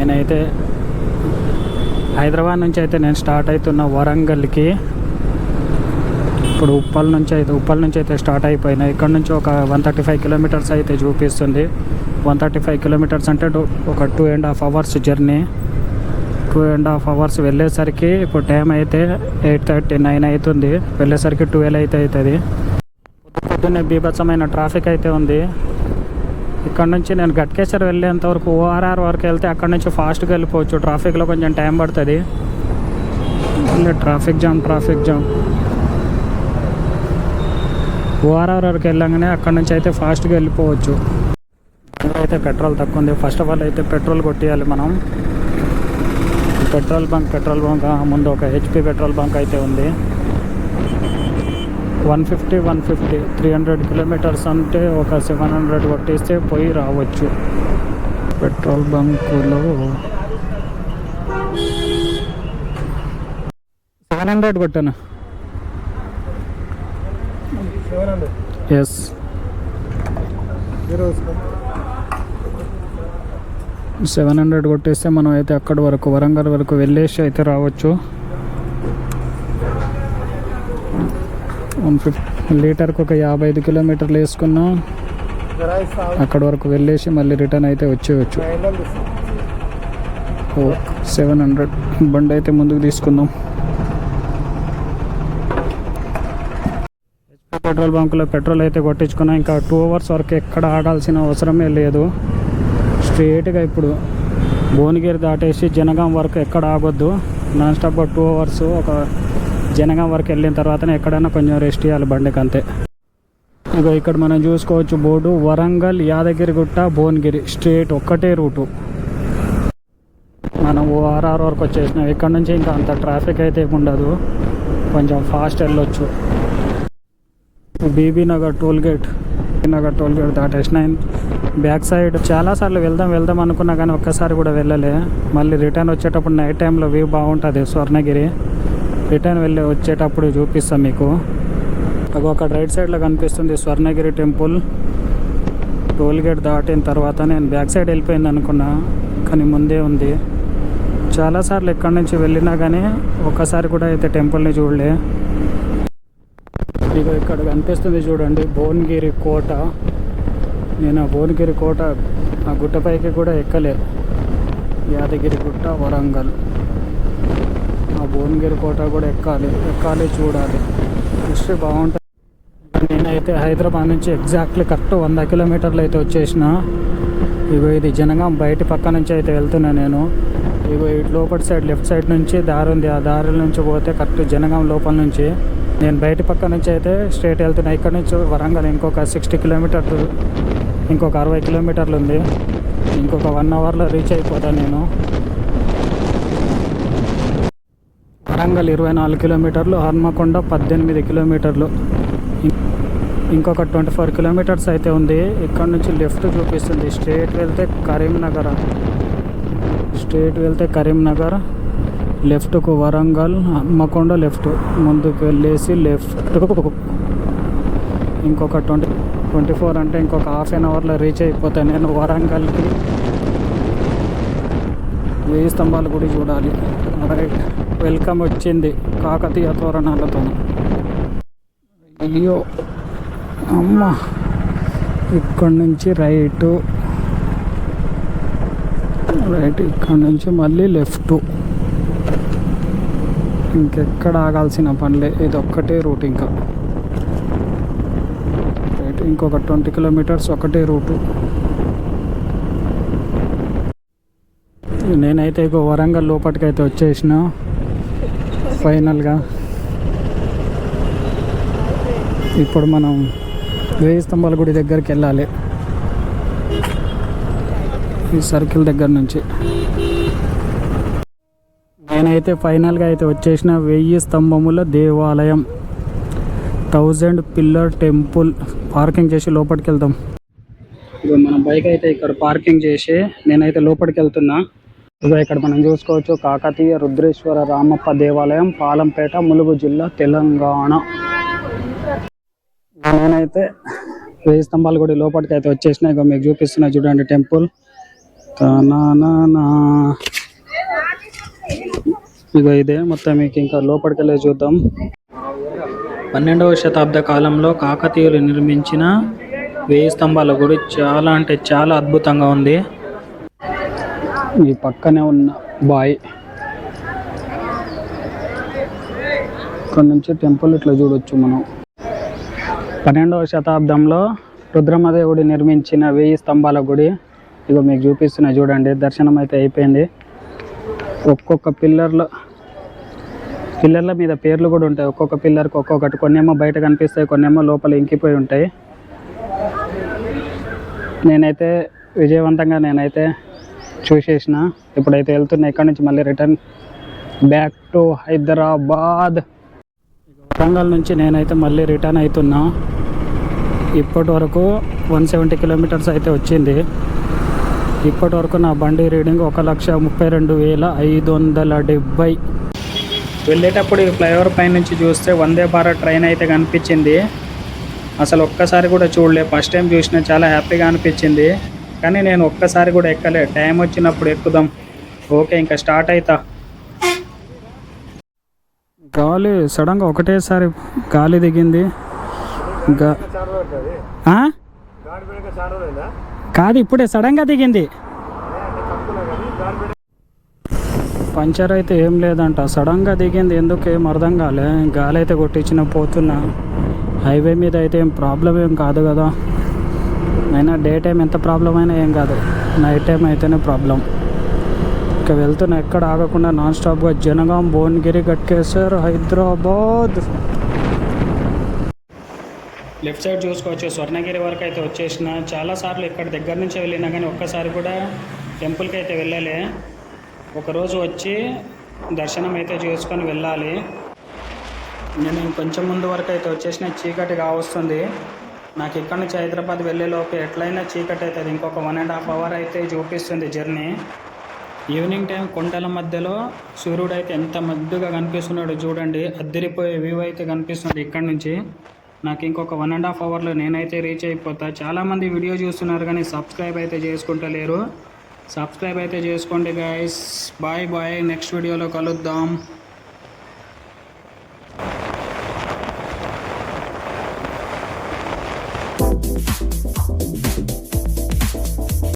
నేనైతే హైదరాబాద్ నుంచి అయితే నేను స్టార్ట్ అవుతున్న వరంగల్కి. ఇప్పుడు ఉప్పల్ నుంచి అయితే స్టార్ట్ అయిపోయినా. ఇక్కడ నుంచి ఒక 135 కిలోమీటర్స్ అయితే చూపిస్తుంది. 135 కిలోమీటర్స్ అంటే ఒక 2.5 అవర్స్ జర్నీ. 2.5 అవర్స్ వెళ్ళేసరికి ఇప్పుడు టైం అయితే 8:39 అవుతుంది. వెళ్ళేసరికి 12 అయితే అవుతుంది. పొద్దున్నే బీభత్సమైన ట్రాఫిక్ అయితే ఉంది. ఇక్కడ నుంచి నేను గట్కేశ్వర్ వెళ్ళేంత వరకు ఓఆర్ఆర్ వరకు వెళ్తే అక్కడ నుంచి ఫాస్ట్గా వెళ్ళిపోవచ్చు. ట్రాఫిక్లో కొంచెం టైం పడుతుంది. Traffic jam. ఓఆర్ఆర్ వరకు వెళ్ళగానే అక్కడ నుంచి అయితే ఫాస్ట్గా వెళ్ళిపోవచ్చు. అయితే పెట్రోల్ తక్కువ ఉంది. ఫస్ట్ ఆఫ్ ఆల్ అయితే పెట్రోల్ కొట్టేయాలి మనం. పెట్రోల్ బంక్ ముందు ఒక హెచ్పి పెట్రోల్ బంక్ అయితే ఉంది. 150 300 కిలోమీటర్స్ అంటే ఒక 700 కొట్టేస్తే పోయి రావచ్చు. పెట్రోల్ బంకులో 700 కొట్టాను. ఎస్, 700 కొట్టేస్తే మనం అయితే అక్కడి వరకు వరంగల్ వరకు వెళ్ళేసి అయితే రావచ్చు. 150 లీటర్కి ఒక 55 కిలోమీటర్లు వేసుకున్నాం. అక్కడి వరకు వెళ్ళేసి మళ్ళీ రిటర్న్ అయితే వచ్చేయచ్చు. 700 బండి అయితే ముందుకు తీసుకుందాం. పెట్రోల్ బంకులో పెట్రోల్ అయితే కొట్టించుకున్నాం. ఇంకా 2 అవర్స్ వరకు ఎక్కడ ఆడాల్సిన అవసరమే లేదు. స్ట్రేట్గా ఇప్పుడు భువనగిరి దాటేసి జనగాం వరకు ఎక్కడ ఆగొద్దు. నాన్ స్టాప్గా 2 అవర్స్ ఒక జనగాం వరకు వెళ్ళిన తర్వాతనే ఎక్కడైనా కొంచెం రెస్ట్ చేయాలి బండికి, అంతే. ఇక ఇక్కడ మనం చూసుకోవచ్చు బోర్డు వరంగల్, యాదగిరిగుట్ట, భువనగిరి స్ట్రేట్ ఒక్కటే రూటు. మనం ఓఆర్ఆర్ వరకు వచ్చేసినాం. ఇక్కడ నుంచి ఇంకా అంత ట్రాఫిక్ అయితే ఉండదు, కొంచెం ఫాస్ట్ వెళ్ళొచ్చు. బీబీ నగర్ టోల్ గేట్ దాటేసిన. బ్యాక్ సైడ్ చాలాసార్లు వెళ్దాం అనుకున్నా కానీ ఒక్కసారి కూడా వెళ్ళలే. మళ్ళీ రిటర్న్ వచ్చేటప్పుడు నైట్ టైంలో వ్యూ బాగుంటుంది స్వర్ణగిరి. రిటర్న్ వచ్చేటప్పుడు చూపిస్తాం మీకు. ఒక రైట్ సైడ్లో కనిపిస్తుంది స్వర్ణగిరి టెంపుల్. టోల్ గేట్ దాటిన తర్వాత నేను బ్యాక్ సైడ్ వెళ్ళిపోయింది అనుకున్నా, కానీ ముందే ఉంది. చాలాసార్లు ఎక్కడి నుంచి వెళ్ళినా కానీ ఒక్కసారి కూడా అయితే టెంపుల్ని చూడలే. ఇక ఇక్కడ కనిపిస్తుంది చూడండి భువనగిరి కోట. నేను ఆ భువనగిరి కోట ఆ గుట్టపైకి కూడా ఎక్కలే. యాదగిరిగుట్ట, వరంగల్, ఆ భువనగిరి కోట కూడా ఎక్కాలి చూడాలి. హిస్టరీ బాగుంటుంది. నేనైతే హైదరాబాద్ నుంచి ఎగ్జాక్ట్లీ కరెక్ట్ 100 కిలోమీటర్లు అయితే వచ్చేసిన. ఇగో ఇది జనగాం బయట పక్క నుంచి అయితే వెళ్తున్నా నేను. ఇగో ఇటు లోపల సైడ్ లెఫ్ట్ సైడ్ నుంచి దారి ఉంది. ఆ దారి నుంచి పోతే కరెక్ట్ జనగాం లోపల నుంచి. నేను బయట పక్క నుంచి అయితే స్ట్రేట్ వెళ్తున్నా. ఇక్కడ నుంచి వరంగల్ ఇంకొక 60 కిలోమీటర్లు, ఇంకొక 60 కిలోమీటర్లు ఉంది. ఇంకొక 1 అవర్లో రీచ్ అయిపోతాను నేను. వరంగల్ 24 కిలోమీటర్లు, హన్మకొండ 18 కిలోమీటర్లు, ఇంకొక 24 కిలోమీటర్స్ అయితే ఉంది. ఇక్కడ నుంచి లెఫ్ట్ చూపిస్తుంది. స్ట్రేట్ వెళ్తే కరీంనగర్, లెఫ్ట్కు వరంగల్, హన్మకొండ లెఫ్ట్, ముందుకు వెళ్ళేసి లెఫ్ట్ ఇంకొక 24 అంటే ఇంకొక హాఫ్ అన్ అవర్లో రీచ్ అయిపోతాను నేను వరంగల్కి. 1000 స్తంభాల గుడి చూడాలి. రైట్, వెల్కమ్ వచ్చింది కాకతీయ తోరణాలతో. అయ్యో అమ్మ, ఇక్కడ నుంచి రైట్, ఇక్కడ నుంచి మళ్ళీ లెఫ్ట్. ఇంకెక్కడ ఆగాల్సిన పనిలే, ఇది ఒక్కటే రూట్. ఇంకా రైట్, ఇంకొక 20 కిలోమీటర్స్ ఒకటే రూటు. నేనైతే ఇక వరంగల్ లోపలికైతే వచ్చేసిన ఫైనల్గా. ఇప్పుడు మనం 1000 స్తంభాల గుడి దగ్గరికి వెళ్ళాలి, ఈ సర్కిల్ దగ్గర నుంచి. నేనైతే ఫైనల్గా అయితే వచ్చేసిన 1000 స్తంభముల దేవాలయం, 1000 పిల్లర్ టెంపుల్. పార్కింగ్ చేసి లోపలికి వెళ్దాం. ఇక మన బైక్ అయితే ఇక్కడ పార్కింగ్ చేసి నేనైతే లోపలికి వెళ్తున్నా. ఇక ఇక్కడ మనం చూసుకోవచ్చు కాకతీయ రుద్రేశ్వర రామప్ప దేవాలయం, పాలంపేట, ములుగు జిల్లా, తెలంగాణ. నేనైతే 1000 స్తంభాల గుడి లోపలికి అయితే వచ్చేసిన. ఇక మీకు చూపిస్తున్నా చూడండి టెంపుల్. తనననా. ఇగో ఇదే మొత్తం. మీకు ఇంకా లోపలికి వెళ్ళి చూద్దాం. 12వ శతాబ్ద కాలంలో కాకతీయులు నిర్మించిన 1000 స్తంభాల గుడి చాలా అంటే చాలా అద్భుతంగా ఉంది. ఈ పక్కనే ఉన్న బాయ్ ఇక్కడ నుంచి టెంపుల్ ఇట్లా చూడొచ్చు మనం. 12వ శతాబ్దంలో రుద్రమదేవుడు నిర్మించిన 1000 స్తంభాల గుడి. ఇగో మీకు చూపిస్తున్నా చూడండి. దర్శనం అయితే అయిపోయింది. ఒక్కొక్క పిల్లర్ల మీద పేర్లు కూడా ఉంటాయి. ఒక్కొక్క పిల్లర్కి ఒక్కొక్కటి. కొన్నేమో బయట కనిపిస్తాయి, కొన్నేమో లోపల ఇంకిపోయి ఉంటాయి. నేనైతే విజయవంతంగా చూసేసిన. ఇప్పుడైతే వెళ్తున్నా ఇక్కడ నుంచి మళ్ళీ return back to Hyderabad. Warangal నుంచి నేనైతే మళ్ళీ రిటర్న్ అవుతున్నా. ఇప్పటి వరకు 170 కిలోమీటర్స్ అయితే వచ్చింది. ఇప్పటి వరకు నా బండి రీడింగ్ 1,32,570. వెళ్ళేటప్పుడు ఈ ఫ్లైఓవర్ పై నుంచి చూస్తే వందే భారత్ ట్రైన్ అయితే కనిపించింది. అసలు ఒక్కసారి కూడా చూడలే. ఫస్ట్ టైం చూసిన చాలా హ్యాపీగా అనిపించింది. కానీ నేను ఒక్కసారి కూడా ఎక్కలే. టైం వచ్చినప్పుడు ఎక్కుదాం. ఓకే, ఇంకా స్టార్ట్ అవుతా. గాలి సడన్గా ఒకటేసారి గాలి దిగింది. కాదు, ఇప్పుడే సడన్గా దిగింది. పంచర్ అయితే ఏం లేదంట, సడన్గా దిగింది. ఎందుకు ఏం అర్థం కాలే. గాలి అయితే కొట్టించిన పోతున్నా. హైవే మీద అయితే ఏం ప్రాబ్లం ఏం కాదు కదా. అయినా డే టైం ఎంత ప్రాబ్లం అయినా ఏం కాదు, నైట్ టైం అయితేనే ప్రాబ్లం. ఇంకా వెళ్తున్నా ఎక్కడ ఆగకుండా నాన్ స్టాప్గా. జనగాం, భువనగిరి, గట్కేసర్, హైదరాబాద్. లెఫ్ట్ సైడ్ చూసుకోవచ్చు. స్వర్ణగిరి వరకు అయితే వచ్చేసిన. చాలాసార్లు ఇక్కడ దగ్గర నుంచి వెళ్ళినా కానీ ఒక్కసారి కూడా టెంపుల్కి అయితే వెళ్ళలే. ఒకరోజు వచ్చి దర్శనం అయితే చేసుకొని వెళ్ళాలి. నేను కొంచెం ముందు వరకు అయితే వచ్చేసిన. చీకటి కావస్తుంది. నాకు ఇక్కడ నుంచి హైదరాబాద్ వెళ్ళేలోపు ఎట్లయినా చీకటి అవుతుంది. ఇంకొక 1.5 అవర్ అయితే చూపిస్తుంది జర్నీ. ఈవినింగ్ టైం కొండల మధ్యలో సూర్యుడు అయితే ఎంత మద్దుగా కనిపిస్తున్నాడు చూడండి. అద్దరిపోయే వ్యూ అయితే కనిపిస్తుంది ఇక్కడ నుంచి. నాకు ఇంకొక 1.5 అవర్లో నేనైతే రీచ్ అయిపోతా. చాలామంది వీడియో చూస్తున్నారు కానీ సబ్స్క్రైబ్ అయితే చేసుకుంటలేరు. సబ్స్క్రైబ్ అయితే చేసుకోండి గైస్. Bye bye. నెక్స్ట్ వీడియోలో కలుద్దాం.